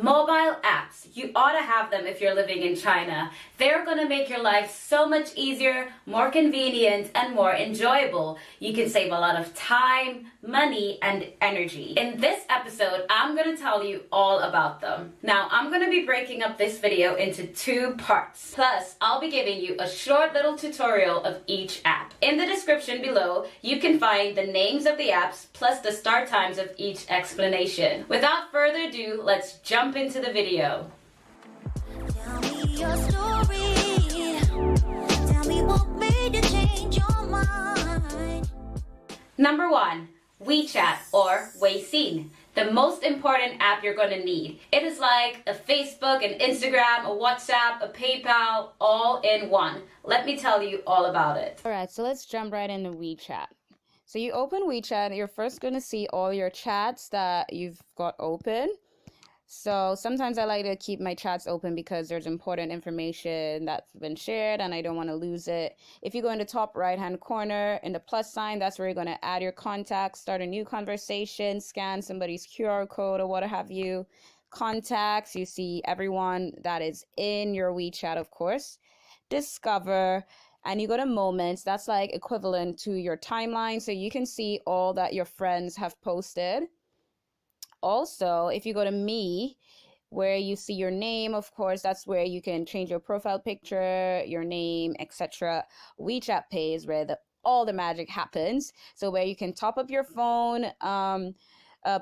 Mobile apps, you ought to have them if you're living in China. They're going to make your life so much easier, more convenient, and more enjoyable. You can save a lot of time, money, and energy. In this episode, I'm going to tell you all about them. Now, I'm going to be breaking up this video into 2 parts. Plus, I'll be giving you a short little tutorial of each app. In the description below, you can find the names of the apps plus the start times of each explanation. Without further ado, let's jump into the video. Tell me your story. Tell me what made you change your mind. Number 1, WeChat or Weixin. The most important app you're going to need. It is like a Facebook, an Instagram, a WhatsApp, a PayPal, all in one. Let me tell you all about it. All right, so let's jump right into WeChat. So you open WeChat, you're first going to see all your chats that you've got open. So sometimes I like to keep my chats open because there's important information that's been shared and I don't want to lose it. If you go in the top right hand corner in the plus sign, that's where you're going to add your contacts, start a new conversation, scan somebody's QR code or what have you. Contacts, you see everyone that is in your WeChat, of course. Discover, and you go to moments. That's like equivalent to your timeline, so you can see all that your friends have posted. Also, if you go to me, where you see your name, of course, that's where you can change your profile picture, your name, etc. WeChat Pay is where all the magic happens. So where you can top up your phone,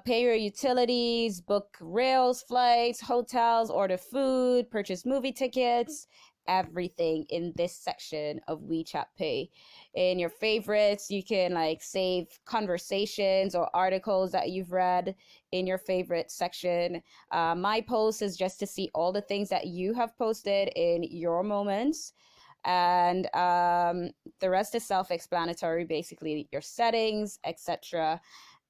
pay your utilities, book rails, flights, hotels, order food, purchase movie tickets, everything in this section of WeChat Pay. In your favorites, you can like save conversations or articles that you've read in your favorite section. My post is just to see all the things that you have posted in your moments. And the rest is self-explanatory, basically your settings, etc.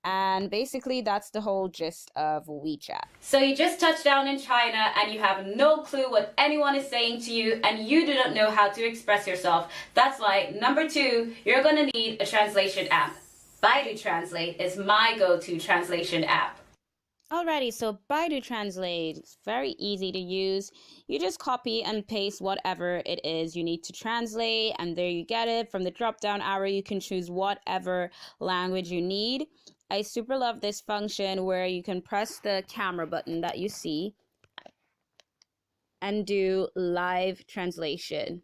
And basically, that's the whole gist of WeChat. So you just touched down in China and you have no clue what anyone is saying to you and you do not know how to express yourself. That's why, number 2, you're going to need a translation app. Baidu Translate is my go-to translation app. Alrighty, so Baidu Translate is very easy to use. You just copy and paste whatever it is you need to translate, and there you get it. From the drop-down arrow, you can choose whatever language you need. I super love this function where you can press the camera button that you see and do live translation.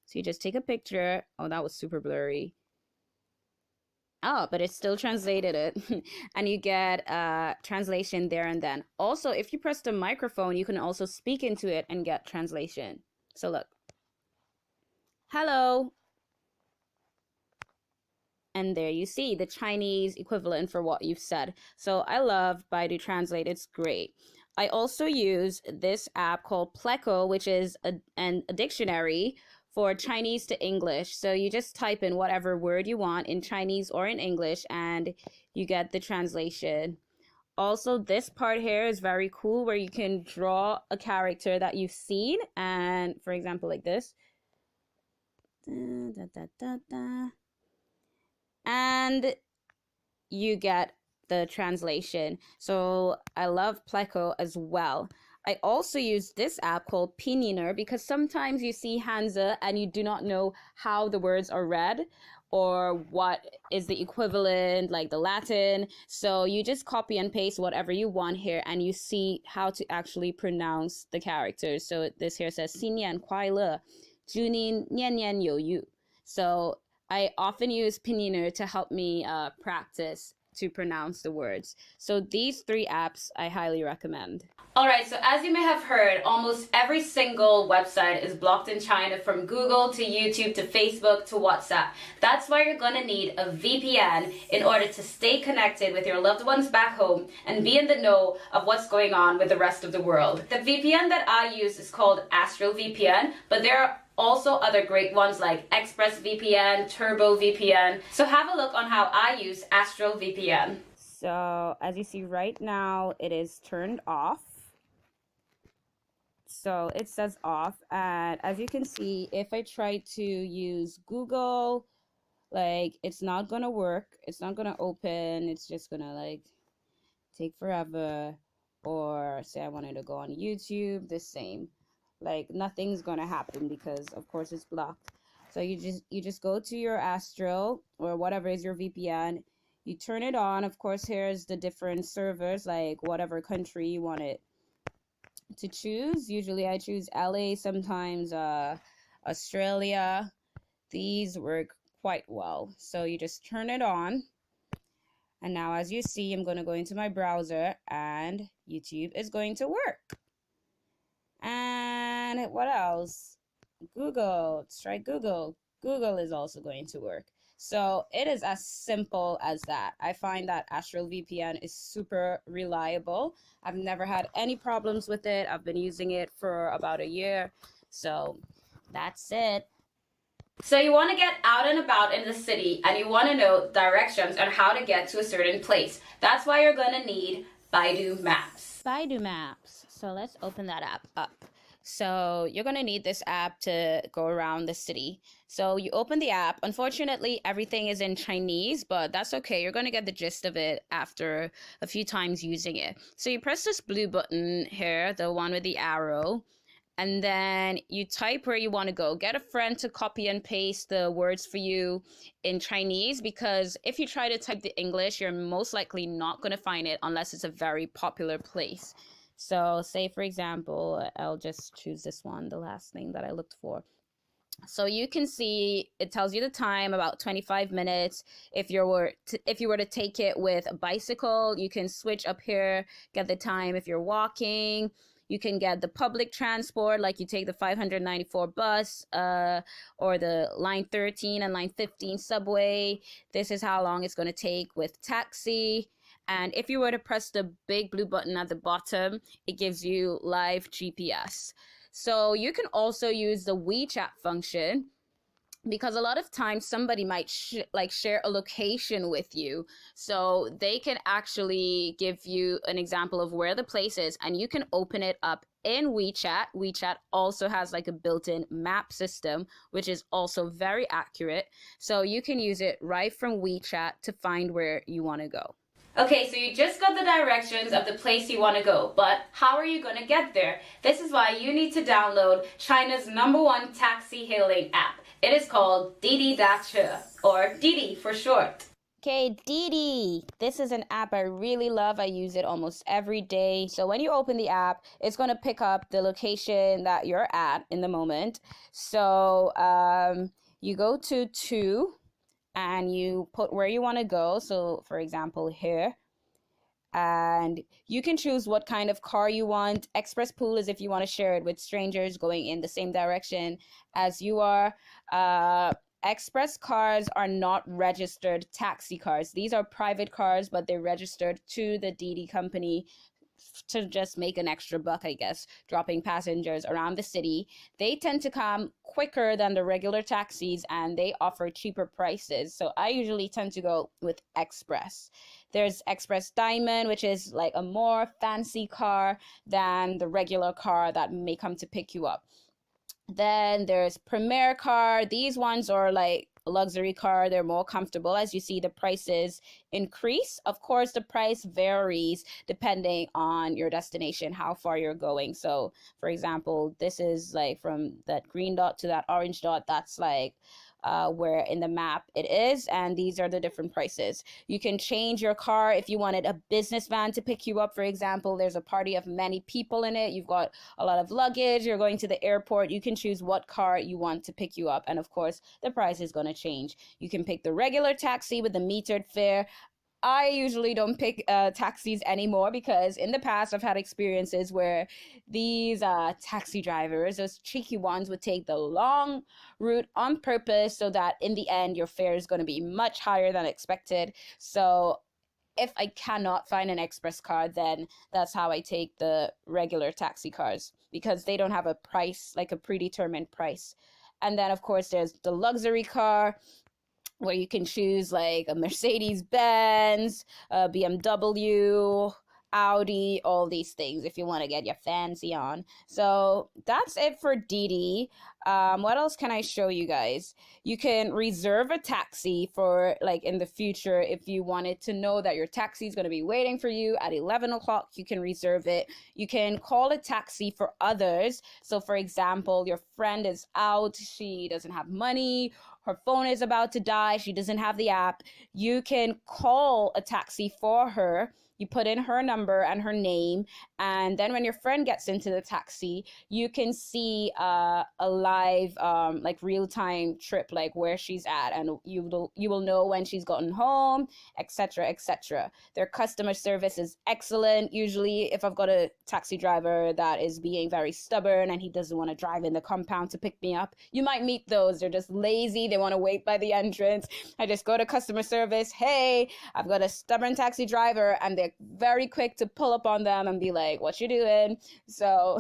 So you just take a picture. Oh, that was super blurry. Oh, but it still translated it. And you get translation there and then. Also, if you press the microphone, you can also speak into it and get translation. So look. Hello. And there you see the Chinese equivalent for what you've said. So I love Baidu Translate. It's great. I also use this app called Pleco, which is a dictionary for Chinese to English. So you just type in whatever word you want in Chinese or in English and you get the translation. Also, this part here is very cool where you can draw a character that you've seen. And for example, like this. And you get the translation. So I love Pleco as well. I also use this app called Pinyiner because sometimes you see Hanzi and you do not know how the words are read or what is the equivalent, like the Latin. So you just copy and paste whatever you want here and you see how to actually pronounce the characters. So this here says 新年快乐，祝您年年有余. So I often use Pinyiner to help me practice to pronounce the words. So these 3 apps I highly recommend. Alright, so as you may have heard, almost every single website is blocked in China, from Google to YouTube to Facebook to WhatsApp. That's why you're going to need a VPN in order to stay connected with your loved ones back home and be in the know of what's going on with the rest of the world. The VPN that I use is called Astrill VPN, but there are also other great ones like ExpressVPN, TurboVPN. So have a look on how I use Astrill VPN. So as you see right now, it is turned off. So it says off, and as you can see, if I try to use Google, like it's not gonna work, it's not gonna open, it's just gonna like take forever. or say I wanted to go on YouTube, the same. Like nothing's gonna happen because of course it's blocked. So you just go to your Astrill or whatever is your VPN. You turn it on. Of course, here's the different servers, like whatever country you want it to choose. Usually I choose LA, sometimes Australia. These work quite well. So you just turn it on. And now as you see, I'm going to go into my browser and YouTube is going to work. And what else? Google, let's try Google. Google is also going to work. So it is as simple as that. I find that Astrill VPN is super reliable. I've never had any problems with it. I've been using it for about a year. So that's it. So you want to get out and about in the city and you want to know directions on how to get to a certain place. That's why you're going to need Baidu Maps. Baidu Maps. So let's open that app up. So you're going to need this app to go around the city. So you open the app. Unfortunately, everything is in Chinese, but that's okay. You're going to get the gist of it after a few times using it. So you press this blue button here, the one with the arrow, and then you type where you want to go. Get a friend to copy and paste the words for you in Chinese, because if you try to type the English, you're most likely not going to find it unless it's a very popular place. So say, for example, I'll just choose this one, the last thing that I looked for. So you can see it tells you the time, about 25 minutes. If you were to take it with a bicycle, you can switch up here, get the time. If you're walking, you can get the public transport, like you take the 594 bus or the line 13 and line 15 subway. This is how long it's going to take with taxi. And if you were to press the big blue button at the bottom, it gives you live GPS. So you can also use the WeChat function, because a lot of times somebody might share a location with you. So they can actually give you an example of where the place is, and you can open it up in WeChat. WeChat also has like a built-in map system, which is also very accurate. So you can use it right from WeChat to find where you want to go. Okay, so you just got the directions of the place you want to go, but how are you going to get there? This is why you need to download China's #1 taxi hailing app. It is called Didi Dache, or Didi for short. Okay, Didi. This is an app I really love. I use it almost every day. So when you open the app, it's going to pick up the location that you're at in the moment. So you go to and you put where you want to go. So for example, here. And you can choose what kind of car you want. Express pool is if you want to share it with strangers going in the same direction as you are. Express cars are not registered taxi cars. These are private cars, but they're registered to the Didi company to just make an extra buck, I guess, dropping passengers around the city. They tend to come quicker than the regular taxis, and they offer cheaper prices. So I usually tend to go with Express. There's Express Diamond, which is like a more fancy car than the regular car that may come to pick you up. Then there's Premier Car. These ones are like a luxury car. They're more comfortable. As you see, the prices increase. Of course, the price varies depending on your destination, how far you're going. So, for example, this is like from that green dot to that orange dot. That's like where in the map it is, and these are the different prices. You can change your car if you wanted a business van to pick you up. For example, there's a party of many people in it, you've got a lot of luggage, you're going to the airport, you can choose what car you want to pick you up, and of course the price is going to change. You can pick the regular taxi with the metered fare. I usually don't pick taxis anymore, because in the past I've had experiences where these taxi drivers, those cheeky ones, would take the long route on purpose so that in the end your fare is going to be much higher than expected. So if I cannot find an express car, then that's how I take the regular taxi cars, because they don't have a price, like a predetermined price. And then of course there's the luxury car, where you can choose like a Mercedes-Benz, a BMW, Audi, all these things if you want to get your fancy on. So that's it for Didi. What else can I show you guys? You can reserve a taxi for like in the future if you wanted to know that your taxi is going to be waiting for you at 11 o'clock. You can reserve it. You can call a taxi for others. So for example, your friend is out, she doesn't have money, her phone is about to die, she doesn't have the app. You can call a taxi for her. You put in her number and her name, and then when your friend gets into the taxi, you can see a live, like real-time trip, like where she's at, and you will know when she's gotten home, etc., etc. Their customer service is excellent. Usually, if I've got a taxi driver that is being very stubborn and he doesn't want to drive in the compound to pick me up, you might meet those. They're just lazy. They want to wait by the entrance. I just go to customer service. Hey, I've got a stubborn taxi driver, and they're very quick to pull up on them and be like, what you doing? So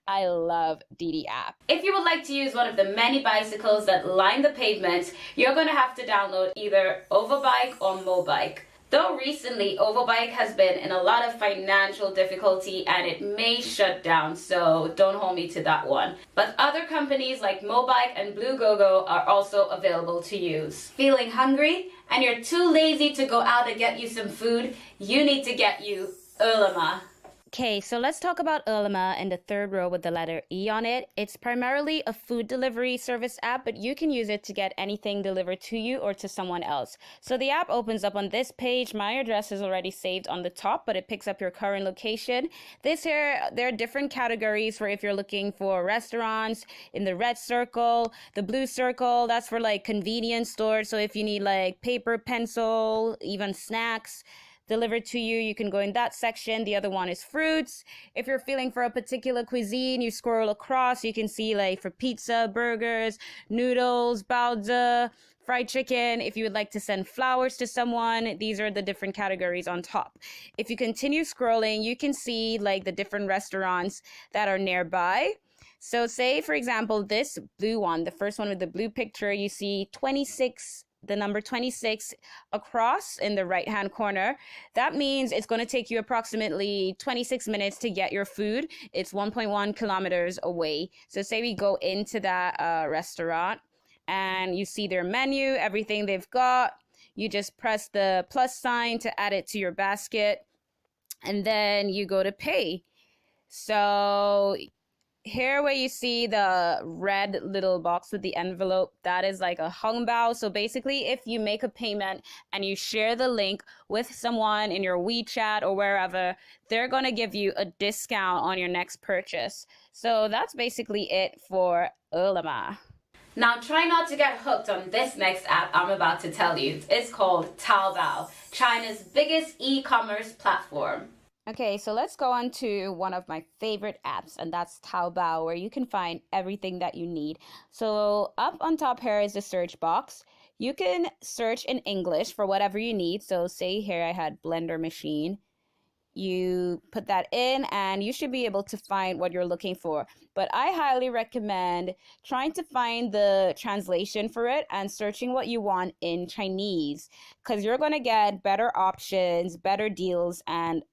I love Didi app. If you would like to use one of the many bicycles that line the pavement, you're going to have to download either Overbike or Mobike. Though recently, Overbike has been in a lot of financial difficulty and it may shut down, so don't hold me to that one. But other companies like Mobike and Blue Gogo are also available to use. Feeling hungry and you're too lazy to go out and get you some food? You need to get you Eleme. Okay, so let's talk about Eleme in the third row with the letter E on it. It's primarily a food delivery service app, but you can use it to get anything delivered to you or to someone else. So the app opens up on this page. My address is already saved on the top, but it picks up your current location. This here, there are different categories for if you're looking for restaurants. In the red circle, the blue circle, that's for like convenience stores. So if you need like paper, pencil, even snacks delivered to you, you can go in that section. The other one is fruits. If you're feeling for a particular cuisine, you scroll across, you can see like for pizza, burgers, noodles, baozi, fried chicken. If you would like to send flowers to someone, these are the different categories on top. If you continue scrolling, you can see like the different restaurants that are nearby. So say, for example, this blue one, the first one with the blue picture, you see 26, the number 26 across in the right hand corner. That means it's going to take you approximately 26 minutes to get your food. It's 1.1 kilometers away. So say we go into that restaurant and you see their menu, everything they've got. You just press the plus sign to add it to your basket, and then you go to pay. So here where you see the red little box with the envelope, that is like a hongbao. So basically, if you make a payment and you share the link with someone in your WeChat or wherever, they're going to give you a discount on your next purchase. So that's basically it for Eleme. Now try not to get hooked on this next app I'm about to tell you. It's called Taobao, China's biggest e-commerce platform. Okay, so let's go on to one of my favorite apps, and that's Taobao, where you can find everything that you need. So up on top here is the search box. You can search in English for whatever you need. So say here I had blender machine. You put that in and you should be able to find what you're looking for. But I highly recommend trying to find the translation for it and searching what you want in Chinese, because you're going to get better options, better deals, and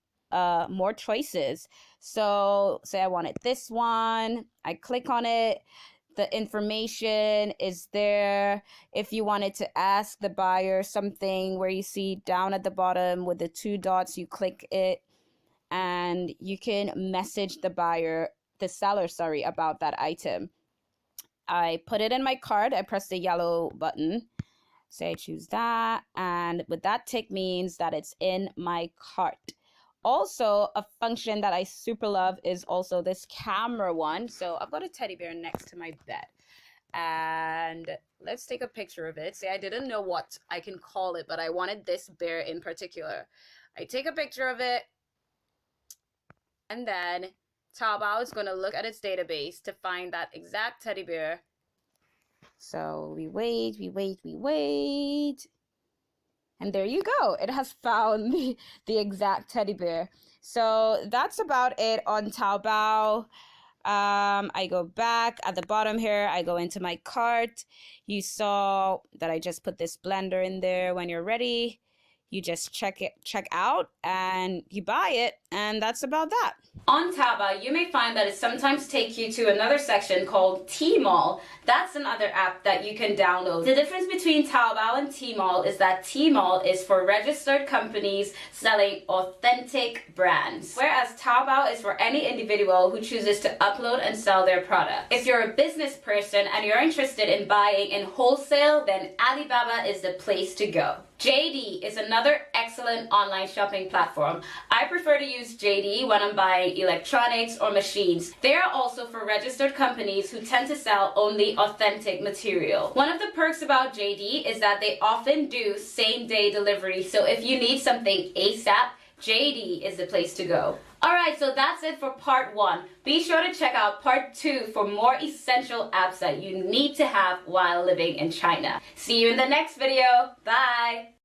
more choices. So say I wanted this one, I click on it, the information is there. If you wanted to ask the buyer something, where you see down at the bottom with the 2 dots, you click it and you can message the seller, about that item. I put it in my cart, I press the yellow button, say I choose that, and with that tick means that it's in my cart. Also, a function that I super love is also this camera one. So I've got a teddy bear next to my bed, and let's take a picture of it. Say I didn't know what I can call it, but I wanted this bear in particular. I take a picture of it, and then Taobao is going to look at its database to find that exact teddy bear. So we wait. And there you go. It has found the exact teddy bear. So that's about it on Taobao. I go back at the bottom here. I go into my cart. You saw that I just put this blender in there. When you're ready, You just check out and you buy it, and that's about that. On Taobao, you may find that it sometimes takes you to another section called TMall. That's another app that you can download. The difference between Taobao and TMall is that TMall is for registered companies selling authentic brands, whereas Taobao is for any individual who chooses to upload and sell their product. If you're a business person and you're interested in buying in wholesale, then Alibaba is the place to go. JD is another excellent online shopping platform. I prefer to use JD when I'm buying electronics or machines. They are also for registered companies who tend to sell only authentic material. One of the perks about JD is that they often do same-day delivery, so if you need something ASAP, JD is the place to go. Alright, so that's it for part 1. Be sure to check out part 2 for more essential apps that you need to have while living in China. See you in the next video. Bye!